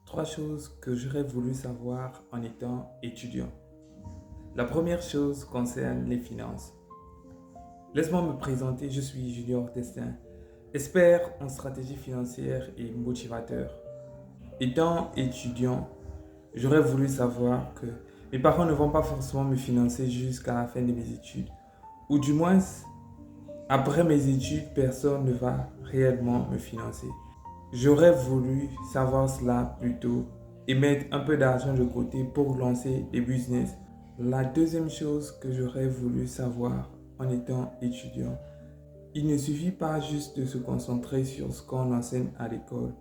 Trois choses que j'aurais voulu savoir en étant étudiant. La première chose concerne les finances. Laisse-moi me présenter, je suis Junior Destin, expert en stratégie financière et motivateur. Étant étudiant, j'aurais voulu savoir que mes parents ne vont pas forcément me financer jusqu'à la fin de mes études. Ou du moins, après mes études, personne ne va réellement me financer. J'aurais voulu savoir cela plus tôt et mettre un peu d'argent de côté pour lancer des business. La deuxième chose que j'aurais voulu savoir en étant étudiant, il ne suffit pas juste de se concentrer sur ce qu'on enseigne à l'école.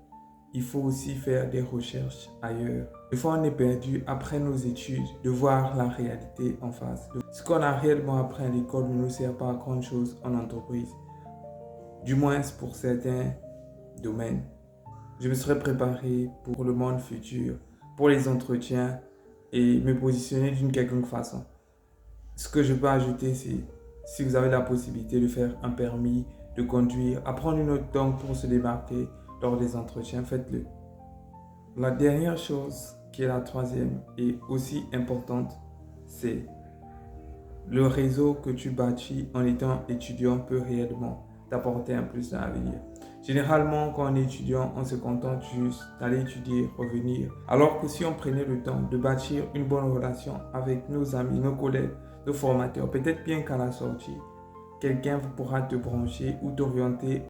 Il faut aussi faire des recherches ailleurs. Des fois, on est perdu après nos études de voir la réalité en face. Ce qu'on a réellement appris à l'école ne nous sert pas à grand chose en entreprise, du moins pour certains domaines. Je me serais préparé pour le monde futur, pour les entretiens et me positionner d'une quelconque façon. Ce que je peux ajouter, c'est si vous avez la possibilité de faire un permis de conduire, apprendre une autre langue pour se démarquer lors des entretiens, faites-le. La dernière chose, qui est la troisième et aussi importante, c'est le réseau que tu bâtis en étant étudiant peut réellement t'apporter un plus dans l'avenir. Généralement, quand on est étudiant, on se contente juste d'aller étudier, revenir. Alors que si on prenait le temps de bâtir une bonne relation avec nos amis, nos collègues, nos formateurs, peut-être bien qu'à la sortie, quelqu'un pourra te brancher ou t'orienter